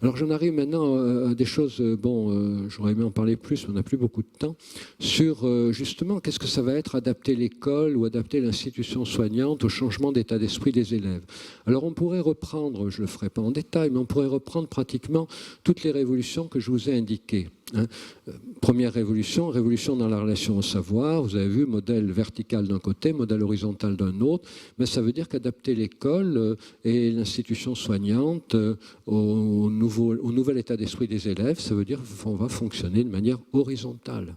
Alors j'en arrive maintenant à des choses, j'aurais aimé en parler plus, mais on n'a plus beaucoup de temps, sur justement qu'est-ce que ça va être adapter l'école ou adapter l'institution soignante au changement d'état d'esprit des élèves. Alors on pourrait reprendre, je ne le ferai pas en détail, mais on pourrait reprendre pratiquement toutes les révolutions que je vous ai indiquées. Première révolution, révolution dans la relation au savoir, vous avez vu, modèle vertical d'un côté, modèle horizontal d'un autre, mais ça veut dire qu'adapter l'école et l'institution soignante au nouvel état d'esprit des élèves, ça veut dire qu'on va fonctionner de manière horizontale.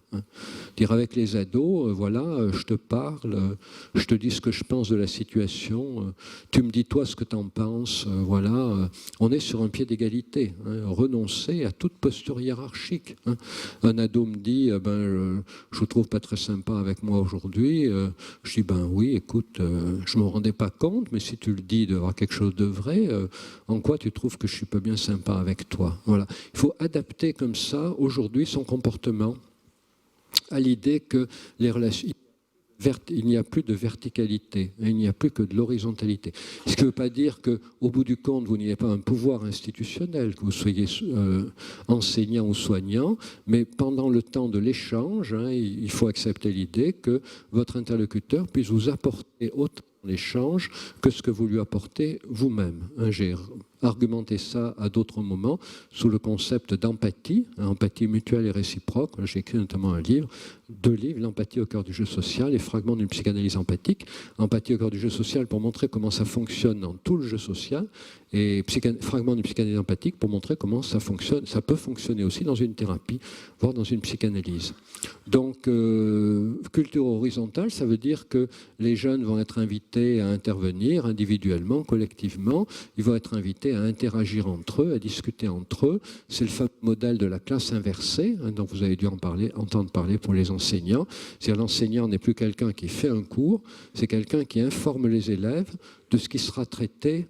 Dire avec les ados, voilà, je te parle, je te dis ce que je pense de la situation, tu me dis toi ce que tu en penses, voilà, on est sur un pied d'égalité, renoncer à toute posture hiérarchique. Un ado me dit je vous trouve pas très sympa avec moi aujourd'hui. Je dis oui, écoute, je me rendais pas compte, mais si tu le dis d'avoir quelque chose de vrai, en quoi tu trouves que je suis pas bien sympa avec toi? Voilà. Il faut adapter comme ça aujourd'hui son comportement à l'idée que les relations, il n'y a plus de verticalité, il n'y a plus que de l'horizontalité. Ce qui ne veut pas dire qu'au bout du compte, vous n'ayez pas un pouvoir institutionnel, que vous soyez enseignant ou soignant, mais pendant le temps de l'échange, il faut accepter l'idée que votre interlocuteur puisse vous apporter autant l'échange que ce que vous lui apportez vous-même. J'ai argumenté ça à d'autres moments sous le concept d'empathie, empathie mutuelle et réciproque. J'ai écrit notamment un livre, 2 livres, L'empathie au cœur du jeu social et Fragments d'une psychanalyse empathique. Empathie au cœur du jeu social pour montrer comment ça fonctionne dans tout le jeu social et Fragments d'une psychanalyse empathique pour montrer comment ça fonctionne. Ça peut fonctionner aussi dans une thérapie, voire dans une psychanalyse. Donc, culture horizontale, ça veut dire que les jeunes vont être invités à intervenir individuellement, collectivement. Ils vont être invités à interagir entre eux, à discuter entre eux. C'est le fameux modèle de la classe inversée, dont vous avez dû entendre parler pour les enseignants. C'est-à-dire l'enseignant n'est plus quelqu'un qui fait un cours, c'est quelqu'un qui informe les élèves de ce qui sera traité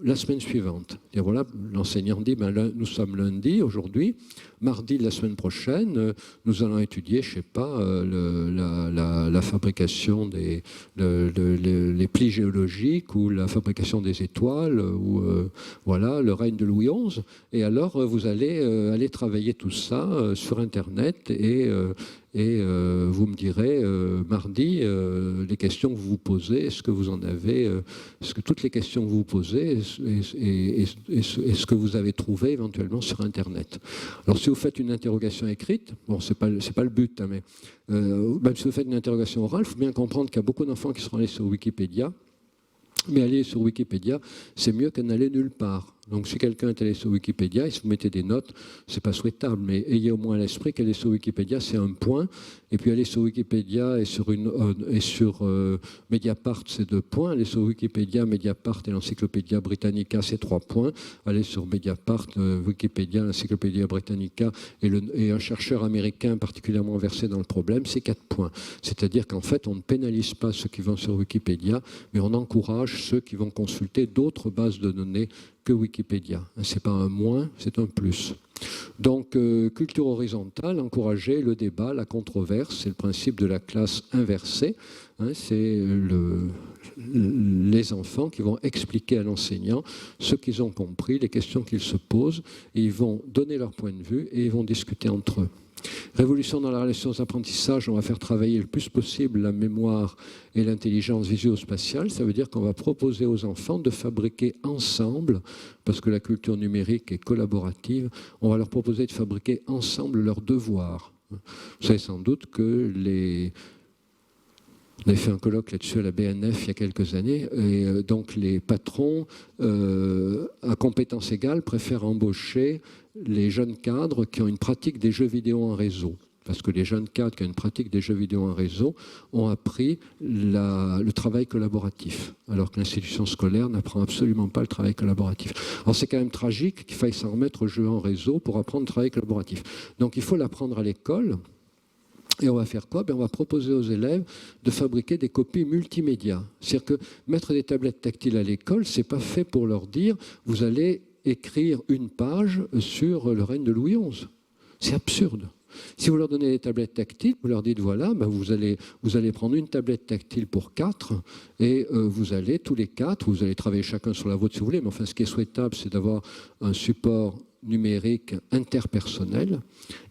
la semaine suivante. Et voilà, l'enseignant dit, nous sommes lundi aujourd'hui, mardi de la semaine prochaine, nous allons étudier, je ne sais pas, la fabrication les plis géologiques ou la fabrication des étoiles ou voilà, le règne de Louis XI. Et alors, vous allez aller travailler tout ça sur Internet et vous me direz mardi les questions que vous vous posez, est-ce que vous en avez, est-ce que toutes les questions que vous vous posez est-ce que vous avez trouvé éventuellement sur Internet. Alors si vous faites une interrogation écrite, bon c'est pas le but, mais même si vous faites une interrogation orale, il faut bien comprendre qu'il y a beaucoup d'enfants qui seront allés sur Wikipédia, mais aller sur Wikipédia, c'est mieux qu'à n'aller nulle part. Donc si quelqu'un est allé sur Wikipédia et si vous mettez des notes, c'est pas souhaitable, mais ayez au moins à l'esprit qu'aller sur Wikipédia, c'est un point, et puis aller sur Wikipédia et sur Mediapart, c'est 2 points, aller sur Wikipédia, Mediapart et l'Encyclopédia Britannica, c'est 3 points, aller sur Mediapart, Wikipédia, l'Encyclopédia Britannica et un chercheur américain particulièrement versé dans le problème, c'est 4 points. C'est-à-dire qu'en fait, on ne pénalise pas ceux qui vont sur Wikipédia, mais on encourage ceux qui vont consulter d'autres bases de données que Wikipédia. Ce n'est pas un moins, c'est un plus. Donc, culture horizontale, encourager le débat, la controverse, c'est le principe de la classe inversée. C'est les enfants qui vont expliquer à l'enseignant ce qu'ils ont compris, les questions qu'ils se posent, et ils vont donner leur point de vue et ils vont discuter entre eux. Révolution dans la relation aux apprentissages, on va faire travailler le plus possible la mémoire et l'intelligence visuo-spatiale. Ça veut dire qu'on va proposer aux enfants de fabriquer ensemble, parce que la culture numérique est collaborative, on va leur proposer de fabriquer ensemble leurs devoirs. Vous savez sans doute que on avait fait un colloque là-dessus à la BNF il y a quelques années, et donc les patrons, à compétences égales, préfèrent embaucher les jeunes cadres qui ont une pratique des jeux vidéo en réseau. Parce que les jeunes cadres qui ont une pratique des jeux vidéo en réseau ont appris le travail collaboratif, alors que l'institution scolaire n'apprend absolument pas le travail collaboratif. Alors c'est quand même tragique qu'il faille s'en remettre aux jeux en réseau pour apprendre le travail collaboratif. Donc il faut l'apprendre à l'école. Et on va faire quoi? On va proposer aux élèves de fabriquer des copies multimédia. C'est-à-dire que mettre des tablettes tactiles à l'école, ce n'est pas fait pour leur dire « vous allez écrire une page sur le règne de Louis XI ». C'est absurde. Si vous leur donnez des tablettes tactiles, vous leur dites voilà, vous allez prendre une tablette tactile pour 4 et vous allez tous les 4, vous allez travailler chacun sur la vôtre si vous voulez, mais enfin ce qui est souhaitable, c'est d'avoir un support numérique interpersonnel.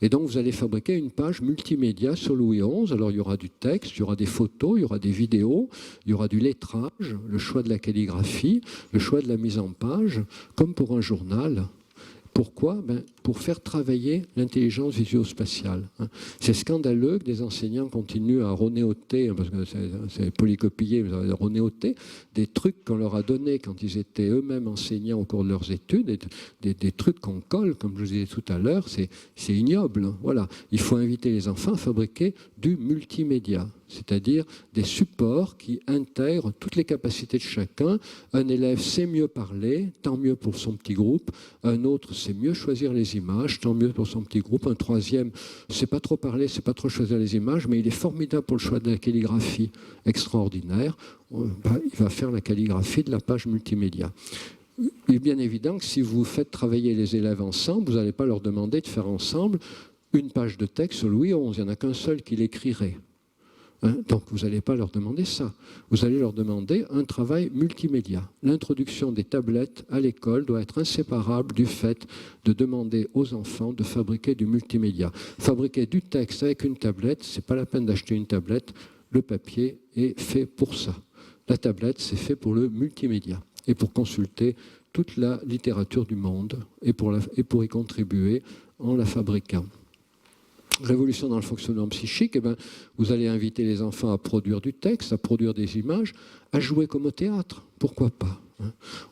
Et donc, vous allez fabriquer une page multimédia sur Louis XI. Alors, il y aura du texte, il y aura des photos, il y aura des vidéos, il y aura du lettrage, le choix de la calligraphie, le choix de la mise en page, comme pour un journal. Pourquoi ? Pour faire travailler l'intelligence visuospatiale. C'est scandaleux que des enseignants continuent à ronéoter, parce que c'est polycopié, mais ronéoter des trucs qu'on leur a donnés quand ils étaient eux-mêmes enseignants au cours de leurs études, des trucs qu'on colle, comme je vous disais tout à l'heure, c'est ignoble. Voilà. Il faut inviter les enfants à fabriquer du multimédia, c'est-à-dire des supports qui intègrent toutes les capacités de chacun. Un élève sait mieux parler, tant mieux pour son petit groupe. Un autre sait mieux choisir les images, tant mieux pour son petit groupe. Un troisième sait pas trop parler, sait pas trop choisir les images, mais il est formidable pour le choix de la calligraphie, extraordinaire. Il va faire la calligraphie de la page multimédia. Il est bien évident que si vous faites travailler les élèves ensemble, vous n'allez pas leur demander de faire ensemble une page de texte sur Louis XI. Il n'y en a qu'un seul qui l'écrirait. Donc, vous n'allez pas leur demander ça. Vous allez leur demander un travail multimédia. L'introduction des tablettes à l'école doit être inséparable du fait de demander aux enfants de fabriquer du multimédia. Fabriquer du texte avec une tablette, ce n'est pas la peine d'acheter une tablette. Le papier est fait pour ça. La tablette, c'est fait pour le multimédia et pour consulter toute la littérature du monde et pour y contribuer en la fabriquant. Révolution dans le fonctionnement psychique, vous allez inviter les enfants à produire du texte, à produire des images, à jouer comme au théâtre. Pourquoi pas ?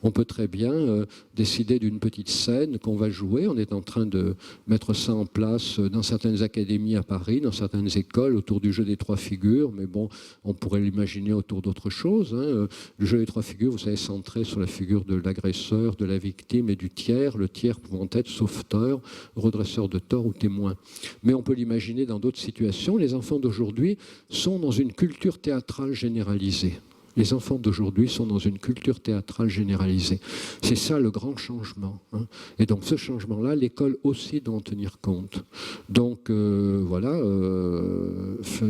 On peut très bien décider d'une petite scène qu'on va jouer. On est en train de mettre ça en place dans certaines académies à Paris, dans certaines écoles, autour du jeu des trois figures. Mais bon, on pourrait l'imaginer autour d'autre chose. Le jeu des trois figures, vous savez, centré sur la figure de l'agresseur, de la victime et du tiers. Le tiers pouvant être sauveteur, redresseur de tort ou témoin. Mais on peut l'imaginer dans d'autres situations. Les enfants d'aujourd'hui sont dans une culture théâtrale généralisée. Les enfants d'aujourd'hui sont dans une culture théâtrale généralisée. C'est ça le grand changement. Et donc ce changement-là, l'école aussi doit en tenir compte. Donc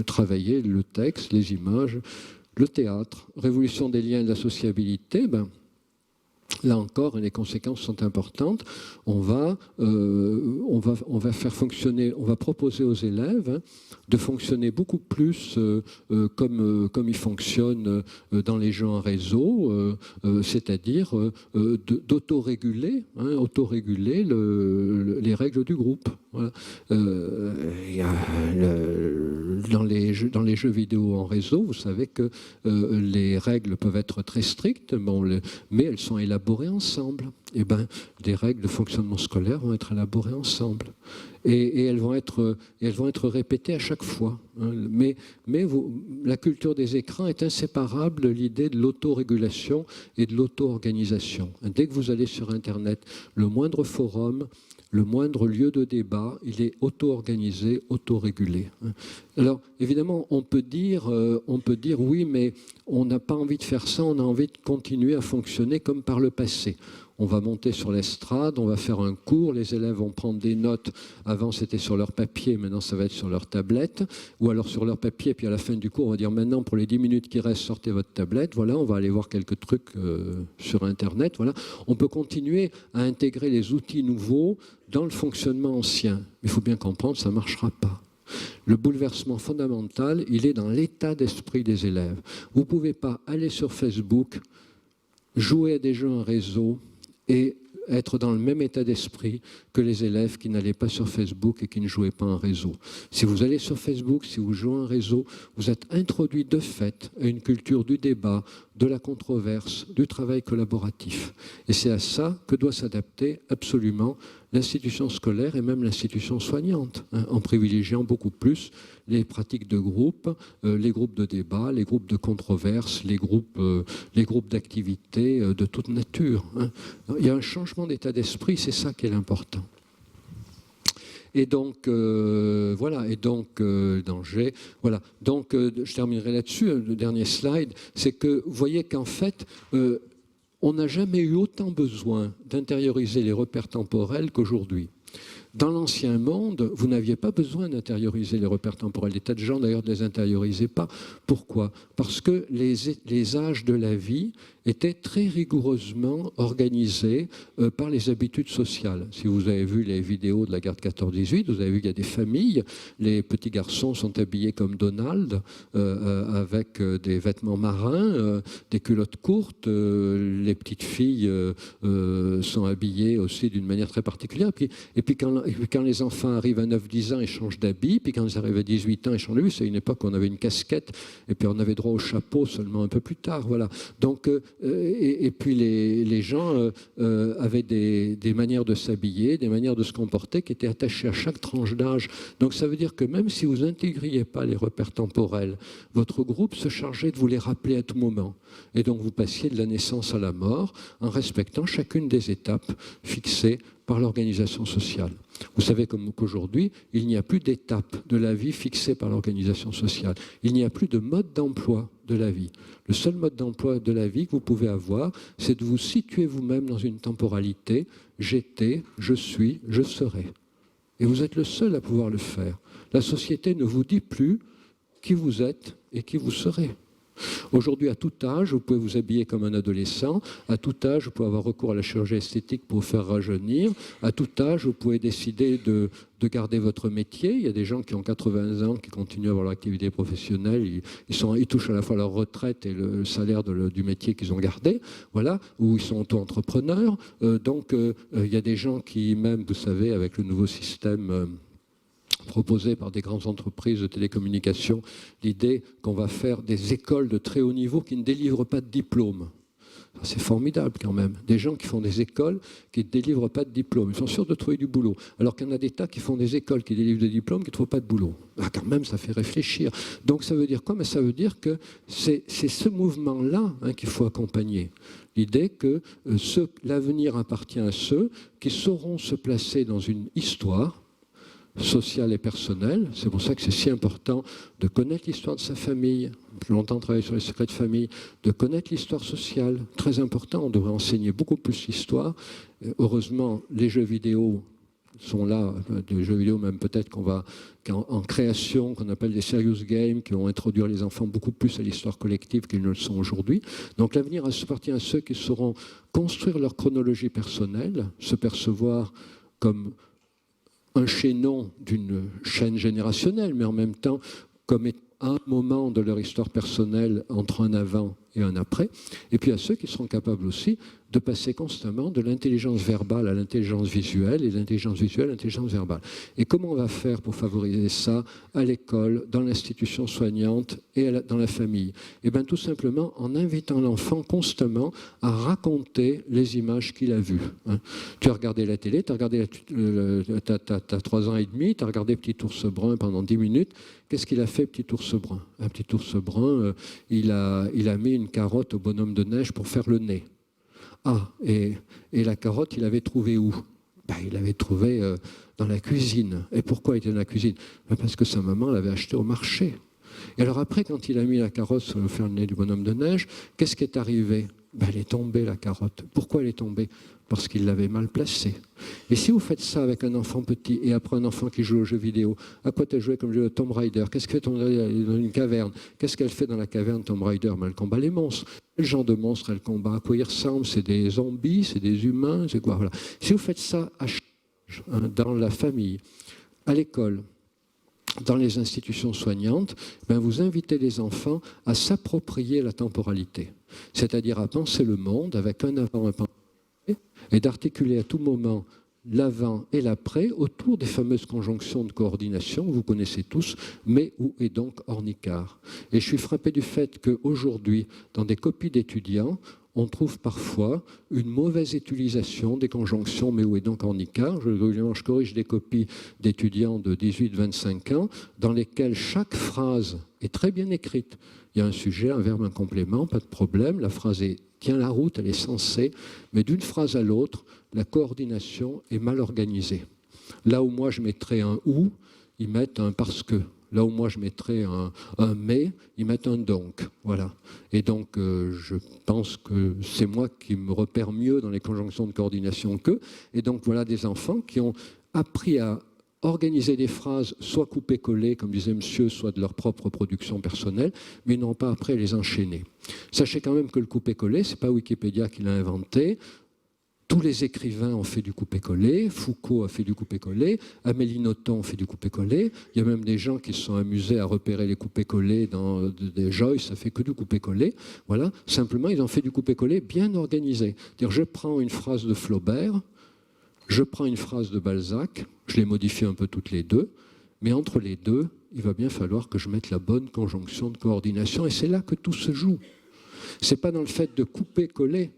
travailler le texte, les images, le théâtre, révolution des liens et de la sociabilité, là encore, les conséquences sont importantes. On va faire fonctionner, on va proposer aux élèves de fonctionner beaucoup plus comme ils fonctionnent dans les jeux en réseau, c'est-à-dire d'autoréguler les règles du groupe. Voilà. Dans les jeux vidéo en réseau, vous savez que les règles peuvent être très strictes, mais elles sont élaborées ensemble. Et des règles de fonctionnement scolaire vont être élaborées ensemble. Et elles vont être répétées à chaque fois. Mais la culture des écrans est inséparable de l'idée de l'autorégulation et de l'auto-organisation. Dès que vous allez sur Internet, le moindre forum, le moindre lieu de débat, il est auto-organisé, auto-régulé. Alors, évidemment, on peut dire oui, mais on n'a pas envie de faire ça, on a envie de continuer à fonctionner comme par le passé. On va monter sur l'estrade, on va faire un cours, les élèves vont prendre des notes. Avant, c'était sur leur papier, maintenant, ça va être sur leur tablette. Ou alors sur leur papier, puis à la fin du cours, on va dire maintenant, pour les 10 minutes qui restent, sortez votre tablette. Voilà, on va aller voir quelques trucs sur Internet. Voilà. On peut continuer à intégrer les outils nouveaux dans le fonctionnement ancien. Mais il faut bien comprendre, ça ne marchera pas. Le bouleversement fondamental, il est dans l'état d'esprit des élèves. Vous ne pouvez pas aller sur Facebook, jouer à des jeux en réseau, et être dans le même état d'esprit que les élèves qui n'allaient pas sur Facebook et qui ne jouaient pas en réseau. Si vous allez sur Facebook, si vous jouez en réseau, vous êtes introduit de fait à une culture du débat, de la controverse, du travail collaboratif. Et c'est à ça que doit s'adapter absolument l'institution scolaire et même l'institution soignante, en privilégiant beaucoup plus les pratiques de groupe, les groupes de débat, les groupes de controverse, les groupes d'activité de toute nature. Il y a un changement d'état d'esprit, c'est ça qui est l'important. Et donc, danger. Voilà. Donc, je terminerai là-dessus. Le dernier slide, c'est que vous voyez qu'en fait, on n'a jamais eu autant besoin d'intérioriser les repères temporels qu'aujourd'hui. Dans l'ancien monde, vous n'aviez pas besoin d'intérioriser les repères temporels. Des tas de gens, d'ailleurs, ne les intériorisaient pas. Pourquoi? Parce que les âges de la vie étaient très rigoureusement organisés par les habitudes sociales. Si vous avez vu les vidéos de la guerre de 14-18, vous avez vu qu'il y a des familles, les petits garçons sont habillés comme Donald, avec des vêtements marins, des culottes courtes, les petites filles sont habillées aussi d'une manière très particulière. Et puis quand les enfants arrivent à 9-10 ans, ils changent d'habit, puis quand ils arrivent à 18 ans, ils changent d'habit. C'est une époque où on avait une casquette, et puis on avait droit au chapeau seulement un peu plus tard. Voilà. Donc, et puis les gens avaient des manières de s'habiller, des manières de se comporter qui étaient attachées à chaque tranche d'âge. Donc ça veut dire que même si vous n'intégriez pas les repères temporels, votre groupe se chargeait de vous les rappeler à tout moment. Et donc vous passiez de la naissance à la mort en respectant chacune des étapes fixées par l'organisation sociale. Vous savez qu'aujourd'hui, il n'y a plus d'étapes de la vie fixées par l'organisation sociale. Il n'y a plus de mode d'emploi de la vie. Le seul mode d'emploi de la vie que vous pouvez avoir, c'est de vous situer vous-même dans une temporalité. J'étais, je suis, je serai. Et vous êtes le seul à pouvoir le faire. La société ne vous dit plus qui vous êtes et qui vous serez. Aujourd'hui, à tout âge, vous pouvez vous habiller comme un adolescent. À tout âge, vous pouvez avoir recours à la chirurgie esthétique pour vous faire rajeunir. À tout âge, vous pouvez décider de garder votre métier. Il y a des gens qui ont 80 ans, qui continuent à avoir leur activité professionnelle. Ils touchent à la fois leur retraite et le salaire du métier qu'ils ont gardé. Voilà, ou ils sont auto-entrepreneurs. Donc, il y a des gens qui, même, vous savez, avec le nouveau système proposé par des grandes entreprises de télécommunications, l'idée qu'on va faire des écoles de très haut niveau qui ne délivrent pas de diplôme. C'est formidable quand même. Des gens qui font des écoles qui ne délivrent pas de diplôme. Ils sont sûrs de trouver du boulot. Alors qu'il y en a des tas qui font des écoles qui délivrent des diplômes qui ne trouvent pas de boulot. Ah, quand même, ça fait réfléchir. Donc ça veut dire quoi? Mais ça veut dire que c'est ce mouvement-là qu'il faut accompagner. L'idée que l'avenir appartient à ceux qui sauront se placer dans une histoire sociale et personnelle. C'est pour ça que c'est si important de connaître l'histoire de sa famille. J'ai longtemps travaillé sur les secrets de famille, de connaître l'histoire sociale. Très important, on devrait enseigner beaucoup plus l'histoire. Heureusement, les jeux vidéo sont là, des jeux vidéo même peut-être qu'on va en création, qu'on appelle des serious games, qui vont introduire les enfants beaucoup plus à l'histoire collective qu'ils ne le sont aujourd'hui. Donc l'avenir appartient à ceux qui sauront construire leur chronologie personnelle, se percevoir comme un chaînon d'une chaîne générationnelle, mais en même temps comme un moment de leur histoire personnelle entre un avant et un après, et puis à ceux qui seront capables aussi de passer constamment de l'intelligence verbale à l'intelligence visuelle et de l'intelligence visuelle à l'intelligence verbale. Et comment on va faire pour favoriser ça à l'école, dans l'institution soignante et dans la famille? Eh bien tout simplement en invitant l'enfant constamment à raconter les images qu'il a vues. Tu as regardé la télé, tu as 3 ans et demi, tu as regardé Petit ours brun pendant 10 minutes. Qu'est-ce qu'il a fait, Petit ours brun? Un petit ours brun, il a mis une carotte au bonhomme de neige pour faire le nez. Ah, et la carotte, il l'avait trouvée où? Il l'avait trouvée dans la cuisine. Et pourquoi il était dans la cuisine? Parce que sa maman l'avait achetée au marché. Et alors après, quand il a mis la carotte pour faire le nez du bonhomme de neige, qu'est-ce qui est arrivé? Elle est tombée, la carotte. Pourquoi elle est tombée? Parce qu'il l'avait mal placée. Et si vous faites ça avec un enfant petit et après un enfant qui joue aux jeux vidéo, à quoi tu as joué comme jeu de Tomb Raider? Qu'est-ce que fait Tomb Raider dans une caverne? Qu'est-ce qu'elle fait dans la caverne Tomb Raider? Elle combat les monstres. Quel genre de monstres elle combat? À quoi ils ressemblent? C'est des zombies? C'est des humains? C'est quoi? Voilà. Si vous faites ça dans la famille, à l'école, dans les institutions soignantes, vous invitez les enfants à s'approprier la temporalité, c'est-à-dire à penser le monde avec un avant, un pendant, et d'articuler à tout moment l'avant et l'après autour des fameuses conjonctions de coordination que vous connaissez tous, mais où est donc Ornicart. Et je suis frappé du fait qu'aujourd'hui, dans des copies d'étudiants, on trouve parfois une mauvaise utilisation des conjonctions, mais où est donc Ornicart. Je corrige des copies d'étudiants de 18-25 ans, dans lesquelles chaque phrase est très bien écrite. Il y a un sujet, un verbe, un complément, pas de problème. La phrase tient la route, elle est sensée, mais d'une phrase à l'autre, la coordination est mal organisée. Là où moi je mettrais un « ou », ils mettent un « parce que ». Là où moi je mettrais un mais, ils mettent un donc. Voilà. Et donc je pense que c'est moi qui me repère mieux dans les conjonctions de coordination qu'eux. Et donc voilà des enfants qui ont appris à organiser des phrases, soit coupées-collées, comme disait monsieur, soit de leur propre production personnelle, mais ils n'ont pas appris à les enchaîner. Sachez quand même que le coupé-collé, ce n'est pas Wikipédia qui l'a inventé. Tous les écrivains ont fait du coupé-collé, Foucault a fait du coupé-collé, Amélie Nothomb fait du coupé-collé. Il y a même des gens qui se sont amusés à repérer les coupé-collés dans des Joyce, ça fait que du coupé-collé. Voilà, simplement ils ont fait du coupé-collé bien organisé. C'est-à-dire, je prends une phrase de Flaubert, je prends une phrase de Balzac, je les modifie un peu toutes les deux, mais entre les deux, il va bien falloir que je mette la bonne conjonction de coordination, et c'est là que tout se joue. Ce n'est pas dans le fait de couper-coller,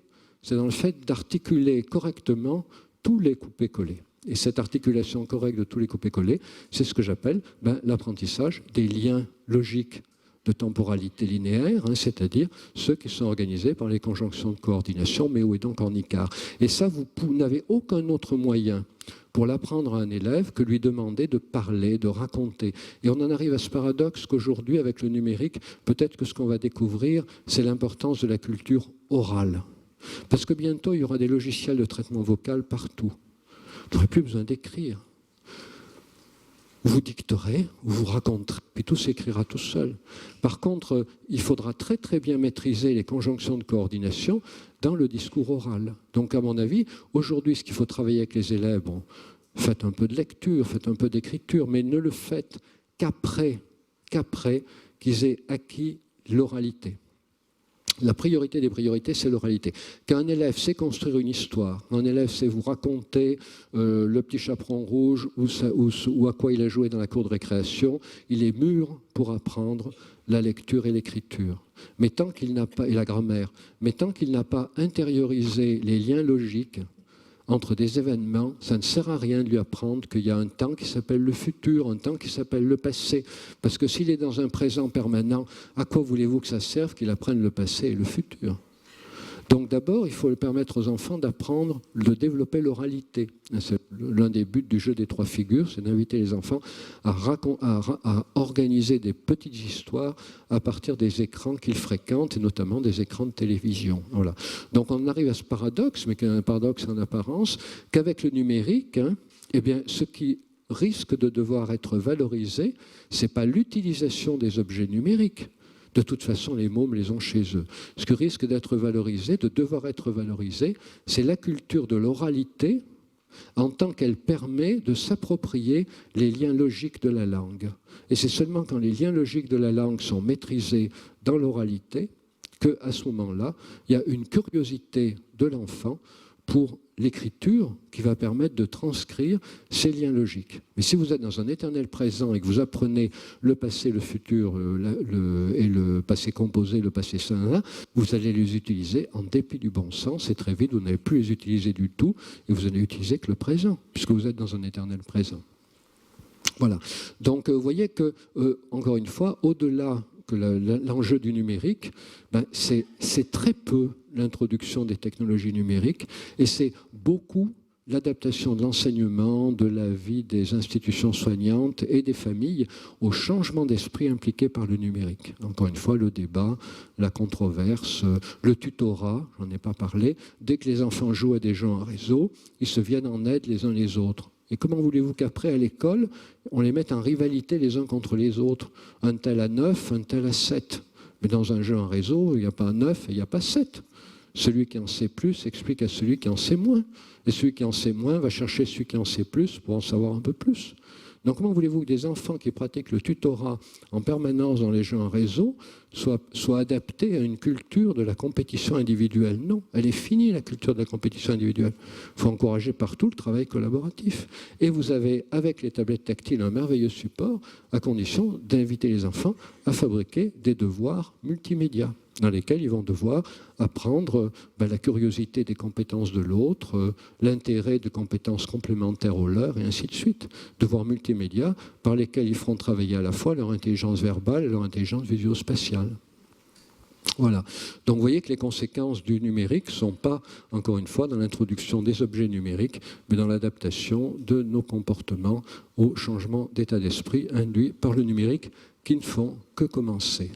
c'est dans le fait d'articuler correctement tous les coupés-collés. Et cette articulation correcte de tous les coupés-collés, c'est ce que j'appelle l'apprentissage des liens logiques de temporalité linéaire, c'est-à-dire ceux qui sont organisés par les conjonctions de coordination, mais où est donc Ornicart. Et ça, vous n'avez aucun autre moyen pour l'apprendre à un élève que lui demander de parler, de raconter. Et on en arrive à ce paradoxe qu'aujourd'hui, avec le numérique, peut-être que ce qu'on va découvrir, c'est l'importance de la culture orale. Parce que bientôt, il y aura des logiciels de traitement vocal partout. Vous n'aurez plus besoin d'écrire. Vous dicterez, vous raconterez, puis tout s'écrira tout seul. Par contre, il faudra très très bien maîtriser les conjonctions de coordination dans le discours oral. Donc à mon avis, aujourd'hui, ce qu'il faut travailler avec les élèves, bon, faites un peu de lecture, faites un peu d'écriture, mais ne le faites qu'après qu'ils aient acquis l'oralité. La priorité des priorités, c'est l'oralité. Quand un élève sait construire une histoire, quand un élève sait vous raconter le petit chaperon rouge ou à quoi il a joué dans la cour de récréation, il est mûr pour apprendre la lecture et l'écriture. Mais tant qu'il n'a pas, et la grammaire, mais tant qu'il n'a pas intériorisé les liens logiques entre des événements, ça ne sert à rien de lui apprendre qu'il y a un temps qui s'appelle le futur, un temps qui s'appelle le passé. Parce que s'il est dans un présent permanent, à quoi voulez-vous que ça serve qu'il apprenne le passé et le futur ? Donc d'abord, il faut permettre aux enfants d'apprendre, de développer l'oralité. C'est l'un des buts du jeu des trois figures, c'est d'inviter les enfants à organiser des petites histoires à partir des écrans qu'ils fréquentent, et notamment des écrans de télévision. Voilà. Donc on arrive à ce paradoxe, mais qui est un paradoxe en apparence, qu'avec le numérique, eh bien, ce qui risque de devoir être valorisé, ce n'est pas l'utilisation des objets numériques. De toute façon, les mômes les ont chez eux. Ce qui risque d'être valorisé, de devoir être valorisé, c'est la culture de l'oralité en tant qu'elle permet de s'approprier les liens logiques de la langue. Et c'est seulement quand les liens logiques de la langue sont maîtrisés dans l'oralité qu'à ce moment-là, il y a une curiosité de l'enfant pour l'écriture qui va permettre de transcrire ces liens logiques. Mais si vous êtes dans un éternel présent et que vous apprenez le passé, le futur et le passé composé, le passé simple, vous allez les utiliser en dépit du bon sens et très vite vous n'allez plus les utiliser du tout et vous n'allez utiliser que le présent puisque vous êtes dans un éternel présent. Voilà. Donc vous voyez que, encore une fois, au-delà que l'enjeu du numérique, c'est très peu l'introduction des technologies numériques et c'est beaucoup l'adaptation de l'enseignement, de la vie des institutions soignantes et des familles au changement d'esprit impliqué par le numérique. Encore une fois, le débat, la controverse, le tutorat, j'en ai pas parlé. Dès que les enfants jouent à des jeux en réseau, ils se viennent en aide les uns les autres. Et comment voulez-vous qu'après, à l'école, on les mette en rivalité les uns contre les autres? Un tel à 9, un tel à 7. Mais dans un jeu en réseau, il n'y a pas 9 et il n'y a pas 7. Celui qui en sait plus explique à celui qui en sait moins. Et celui qui en sait moins va chercher celui qui en sait plus pour en savoir un peu plus. Donc comment voulez-vous que des enfants qui pratiquent le tutorat en permanence dans les jeux en réseau soient adaptés à une culture de la compétition individuelle? Non, elle est finie la culture de la compétition individuelle. Il faut encourager partout le travail collaboratif. Et vous avez avec les tablettes tactiles un merveilleux support à condition d'inviter les enfants à fabriquer des devoirs multimédia dans lesquels ils vont devoir apprendre la curiosité des compétences de l'autre, l'intérêt de compétences complémentaires aux leurs, et ainsi de suite. Devoirs multimédia par lesquels ils feront travailler à la fois leur intelligence verbale et leur intelligence visuospatiale. Voilà. Donc vous voyez que les conséquences du numérique ne sont pas, encore une fois, dans l'introduction des objets numériques, mais dans l'adaptation de nos comportements au changement d'état d'esprit induit par le numérique qui ne font que commencer.